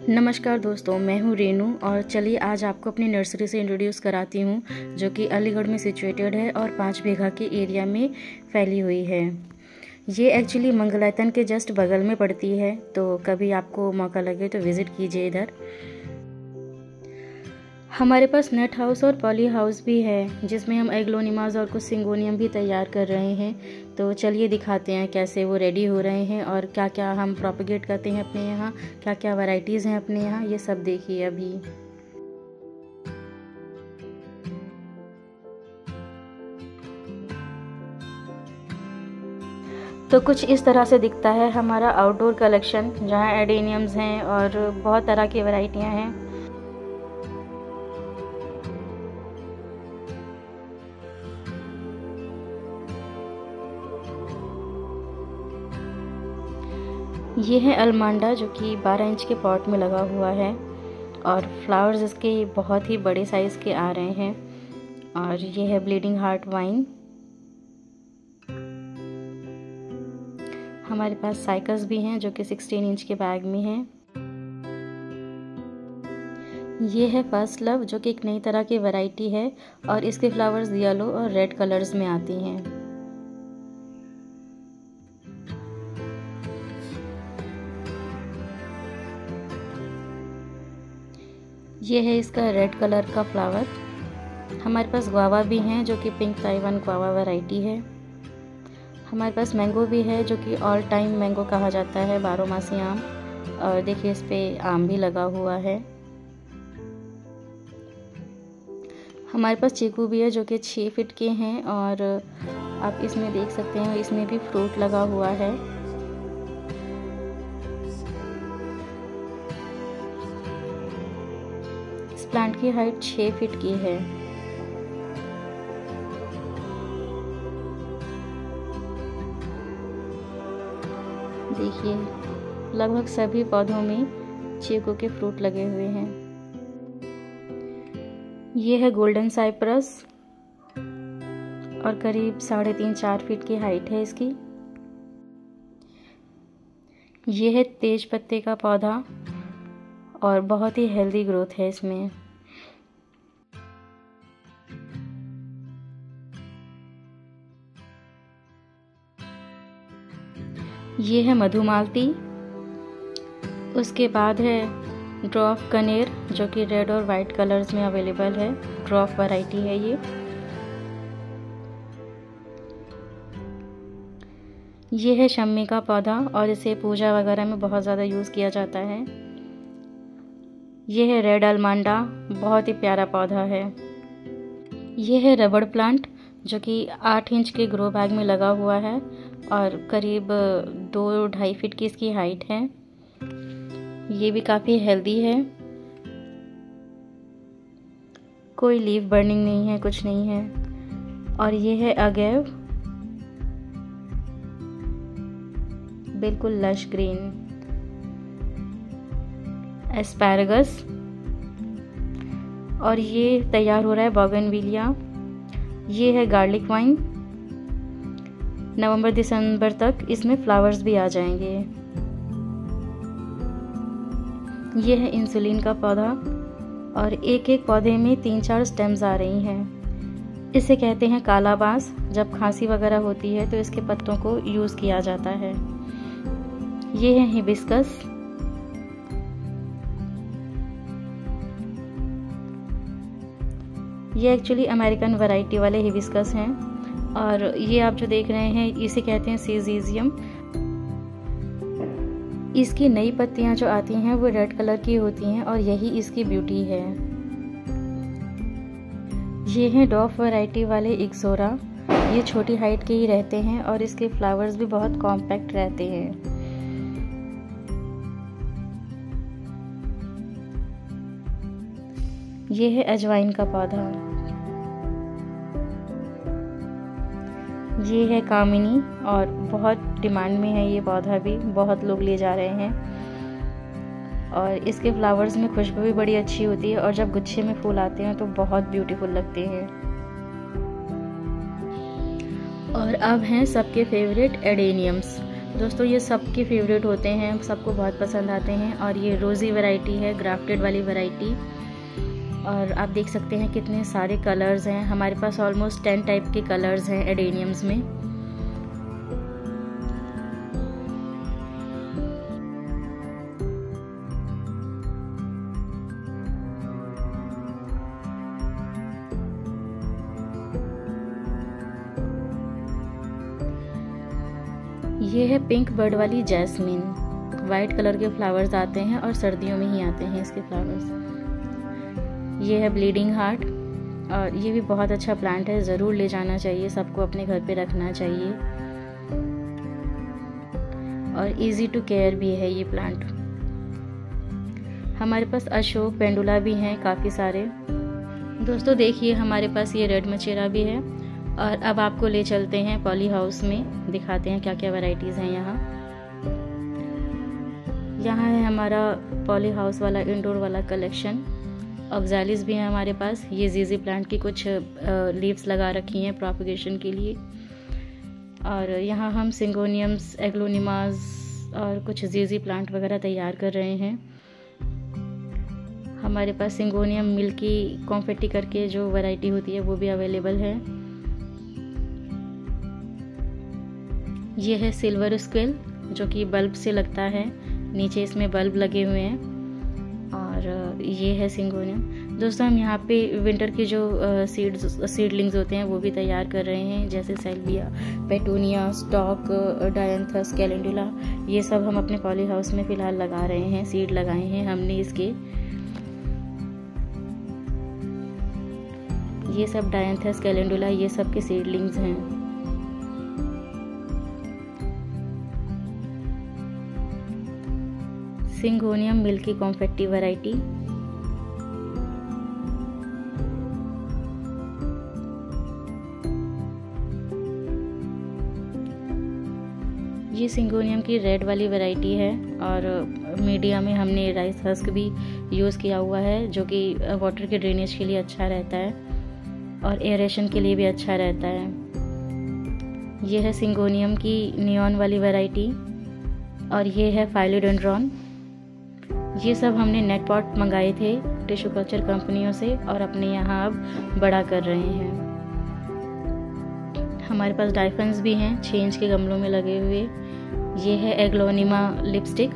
नमस्कार दोस्तों, मैं हूँ रेनू और चलिए आज आपको अपनी नर्सरी से इंट्रोड्यूस कराती हूँ जो कि अलीगढ़ में सिचुएटेड है और 5 बीघा के एरिया में फैली हुई है। ये एक्चुअली मंगलायतन के जस्ट बगल में पड़ती है, तो कभी आपको मौका लगे तो विज़िट कीजिए इधर। हमारे पास नेट हाउस और पॉली हाउस भी है जिसमें हम एग्लोनिमास और कुछ सिंगोनियम भी तैयार कर रहे हैं। तो चलिए दिखाते हैं कैसे वो रेडी हो रहे हैं और क्या क्या हम प्रोपेगेट करते हैं अपने यहाँ, क्या क्या वैरायटीज़ हैं अपने यहाँ, ये सब देखिए अभी। तो कुछ इस तरह से दिखता है हमारा आउटडोर कलेक्शन, जहाँ एडेनियम्स हैं और बहुत तरह की वैरायटियाँ हैं। ये है अलमांडा जो कि 12 इंच के पॉट में लगा हुआ है और फ्लावर्स इसके बहुत ही बड़े साइज़ के आ रहे हैं। और ये है ब्लीडिंग हार्ट वाइन। हमारे पास साइकस भी हैं जो कि 16 इंच के बैग में हैं। ये है फर्स्ट लव जो कि एक नई तरह की वैरायटी है और इसके फ्लावर्स येलो और रेड कलर्स में आती हैं। ये है इसका रेड कलर का फ्लावर। हमारे पास गुआवा भी हैं जो कि पिंक ताइवान गुआवा वैरायटी है। हमारे पास मैंगो भी है जो कि ऑल टाइम मैंगो कहा जाता है, 12मासी आम। और देखिए इस पे आम भी लगा हुआ है। हमारे पास चीकू भी है जो कि 6 फीट के हैं और आप इसमें देख सकते हैं इसमें भी फ्रूट लगा हुआ है। प्लांट की हाइट 6 फीट की है। देखिए लगभग सभी पौधों में चीकू के फ्रूट लगे हुए हैं। ये है गोल्डन साइप्रस और करीब 3.5-4 फीट की हाइट है इसकी। ये है तेज पत्ते का पौधा और बहुत ही हेल्दी ग्रोथ है इसमें। ये है मधुमालती। उसके बाद है ड्रॉफ कनेर जो कि रेड और वाइट कलर्स में अवेलेबल है। ड्रॉफ वैरायटी है ये है शम्मी का पौधा और इसे पूजा वगैरह में बहुत ज़्यादा यूज़ किया जाता है। ये है रेड अलमांडा, बहुत ही प्यारा पौधा है। ये है रबड़ प्लांट जो कि 8 इंच के ग्रो बैग में लगा हुआ है और करीब 2-2.5 फीट की इसकी हाइट है। ये भी काफ़ी हेल्दी है, कोई लीफ बर्निंग नहीं है, कुछ नहीं है। और ये है अगेव, बिल्कुल लश ग्रीन। एस्पैरागस और ये तैयार हो रहा है बोगनविलिया। ये है गार्लिक वाइन। नवंबर-दिसंबर तक इसमें फ्लावर्स भी आ जाएंगे। ये है इंसुलिन का पौधा और एक एक पौधे में 3-4 स्टेम्स आ रही हैं। इसे कहते हैं काला बांस। जब खांसी वगैरह होती है तो इसके पत्तों को यूज़ किया जाता है। ये है हिबिस्कस। ये एक्चुअली अमेरिकन वैरायटी वाले हिबिस्कस हैं और ये आप जो देख रहे हैं इसे कहते हैं सीज़ियम। इसकी नई पत्तियां जो आती हैं वो रेड कलर की होती हैं और यही इसकी ब्यूटी है। ये हैं डॉफ वैरायटी वाले इक्सोरा। ये छोटी हाइट के ही रहते हैं और इसके फ्लावर्स भी बहुत कॉम्पैक्ट रहते हैं। ये है अजवाइन का पौधा। ये है कामिनी और बहुत डिमांड में है ये पौधा भी, बहुत लोग ले जा रहे हैं। और इसके फ्लावर्स में खुशबू भी बड़ी अच्छी होती है और जब गुच्छे में फूल आते हैं तो बहुत ब्यूटीफुल लगते हैं। और अब हैं सबके फेवरेट एडेनियम्स। दोस्तों ये सबके फेवरेट होते हैं, सबको बहुत पसंद आते हैं। और ये रोज़ी वैरायटी है, ग्राफ्टेड वाली वैरायटी। और आप देख सकते हैं कितने सारे कलर्स हैं हमारे पास, ऑलमोस्ट 10 टाइप के कलर्स हैं एडेनियम्स में। ये है पिंक बर्ड वाली जैस्मिन। वाइट कलर के फ्लावर्स आते हैं और सर्दियों में ही आते हैं इसके फ्लावर्स। ये है ब्लीडिंग हार्ट, और ये भी बहुत अच्छा प्लांट है, ज़रूर ले जाना चाहिए, सबको अपने घर पे रखना चाहिए। और इजी टू केयर भी है ये प्लांट। हमारे पास अशोक पेंडुला भी हैं काफ़ी सारे। दोस्तों देखिए हमारे पास ये रेड मचेरा भी है। और अब आपको ले चलते हैं पॉली हाउस में, दिखाते हैं क्या क्या वैरायटीज़ हैं यहाँ। यहाँ है हमारा पॉली हाउस वाला इंडोर वाला कलेक्शन। ऑक्सैलिस भी है हमारे पास। ये जीजी प्लांट की कुछ लीव्स लगा रखी हैं प्रोपगेशन के लिए। और यहाँ हम सिंगोनियम्स, एग्लोनिमास और कुछ जीजी प्लांट वगैरह तैयार कर रहे हैं। हमारे पास सिंगोनियम मिल्की कॉन्फेटी करके जो वैरायटी होती है वो भी अवेलेबल है। ये है सिल्वर स्क्विल जो कि बल्ब से लगता है, नीचे इसमें बल्ब लगे हुए हैं। और ये है सिंगोनियम। दोस्तों हम यहाँ पे विंटर के जो सीडलिंग्स होते हैं वो भी तैयार कर रहे हैं, जैसे सेल्विया, पेटूनिया, स्टॉक, डायंथस, कैलेंडुला। ये सब हम अपने पॉली हाउस में फ़िलहाल लगा रहे हैं, सीड लगाए हैं हमने इसके। ये सब डायंथस, कैलेंडुला, ये सब के सीडलिंग्स हैं। Syngonium milky confetti variety. ये सिंगोनियम की रेड वाली वैरायटी है। और मीडिया में हमने राइस हस्क भी यूज़ किया हुआ है, जो कि वाटर के ड्रेनेज के लिए अच्छा रहता है और एयरेशन के लिए भी अच्छा रहता है। ये है सिंगोनियम की नियॉन वाली वैरायटी। और ये है फाइलोडेंड्रॉन। ये सब हमने नेट पॉट मंगाए थे टिश्यू कल्चर कंपनियों से और अपने यहाँ अब बड़ा कर रहे हैं। हमारे पास डाइफन्स भी हैं 6 इंच के गमलों में लगे हुए। ये है एग्लोनिमा लिपस्टिक,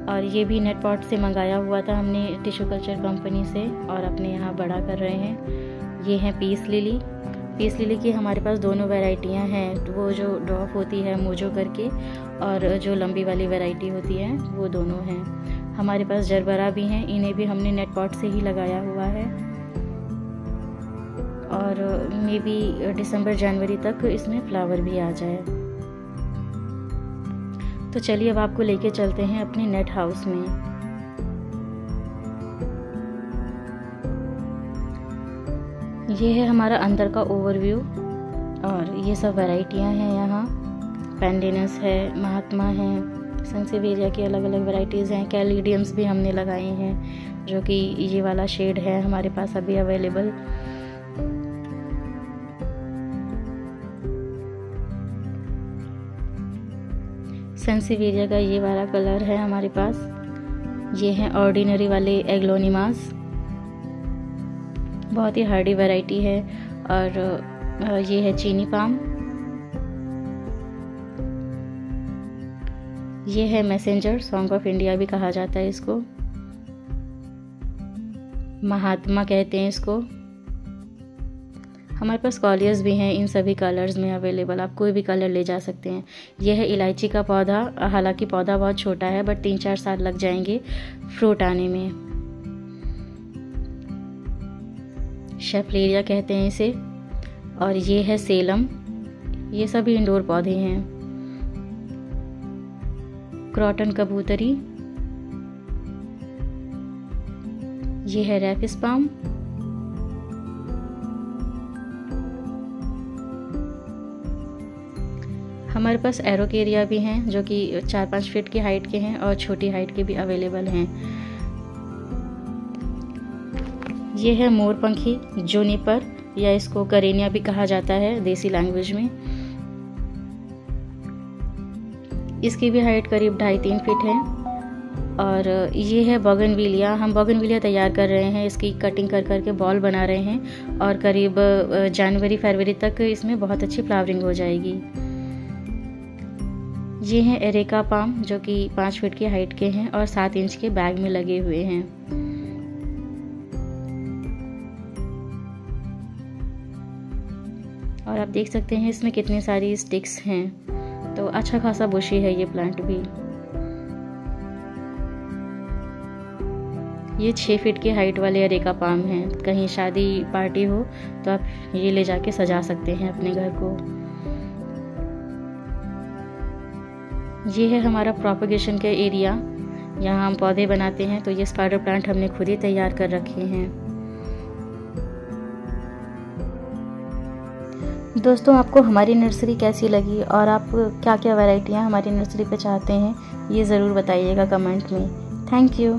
और ये भी नेट पॉट से मंगाया हुआ था हमने टिश्यू कल्चर कंपनी से और अपने यहाँ बड़ा कर रहे हैं। ये है पीस लिली। पीस लिली की हमारे पास दोनों वैरायटियाँ हैं, वो जो ड्रॉप होती है मोजो करके, और जो लंबी वाली वैरायटी होती है वो दोनों हैं। हमारे पास जरबरा भी हैं, इन्हें भी हमने नेट पॉट से ही लगाया हुआ है। और मे बी दिसंबर जनवरी तक इसमें फ्लावर भी आ जाए। तो चलिए अब आपको लेके चलते हैं अपने नेट हाउस में। ये है हमारा अंदर का ओवरव्यू। और ये सब वैरायटियां हैं यहाँ। पेंडेनस है, महात्मा है, सेंसिवेरिया की अलग अलग वैरायटीज़ हैं। कैलिडियम्स भी हमने लगाए हैं, जो कि ये वाला शेड है हमारे पास अभी अवेलेबल। सेंसिवेरिया का ये वाला कलर है हमारे पास। ये हैं ऑर्डिनरी वाले एग्लोनिमास, बहुत ही हार्डी वैरायटी है। और ये है चीनी पाम। ये है मैसेंजर, सॉन्ग ऑफ इंडिया भी कहा जाता है इसको, महात्मा कहते हैं इसको। हमारे पास कॉलियर्स भी हैं इन सभी कलर्स में अवेलेबल, आप कोई भी कलर ले जा सकते हैं। यह है इलायची का पौधा, हालांकि पौधा बहुत छोटा है बट 3-4 साल लग जाएंगे फ्रूट आने में। शेफलेरिया कहते हैं इसे। और ये है सेलम। ये सभी इंडोर पौधे हैं। क्रॉटन कबूतरी। ये है रैफिस पाम। हमारे पास एरोकेरिया भी हैं जो कि 4-5 फीट की हाइट के हैं और छोटी हाइट के भी अवेलेबल हैं। ये है मोरपंखी जूनिपर, या इसको करेनिया भी कहा जाता है देसी लैंग्वेज में। इसकी भी हाइट करीब 2.5-3 फीट है। और ये है बोगनविलिया। हम बोगनविलिया तैयार कर रहे हैं, इसकी कटिंग कर करके बॉल बना रहे हैं और करीब जनवरी-फरवरी तक इसमें बहुत अच्छी फ्लावरिंग हो जाएगी। ये हैं एरेका पाम जो कि 5 फीट की हाइट के हैं और 7 इंच के बैग में लगे हुए हैं। और आप देख सकते हैं इसमें कितनी सारी स्टिक्स हैं, तो अच्छा खासा बुशी है ये प्लांट भी। ये 6 फीट की हाइट वाले एरेका पाम हैं। कहीं शादी पार्टी हो तो आप ये ले जाके सजा सकते हैं अपने घर को। ये है हमारा प्रोपगेशन का एरिया, यहाँ हम पौधे बनाते हैं। तो ये स्पाइडर प्लांट हमने खुद ही तैयार कर रखे हैं। दोस्तों, आपको हमारी नर्सरी कैसी लगी और आप क्या क्या वैरायटियाँ हमारी नर्सरी पे चाहते हैं, ये ज़रूर बताइएगा कमेंट में। Thank you.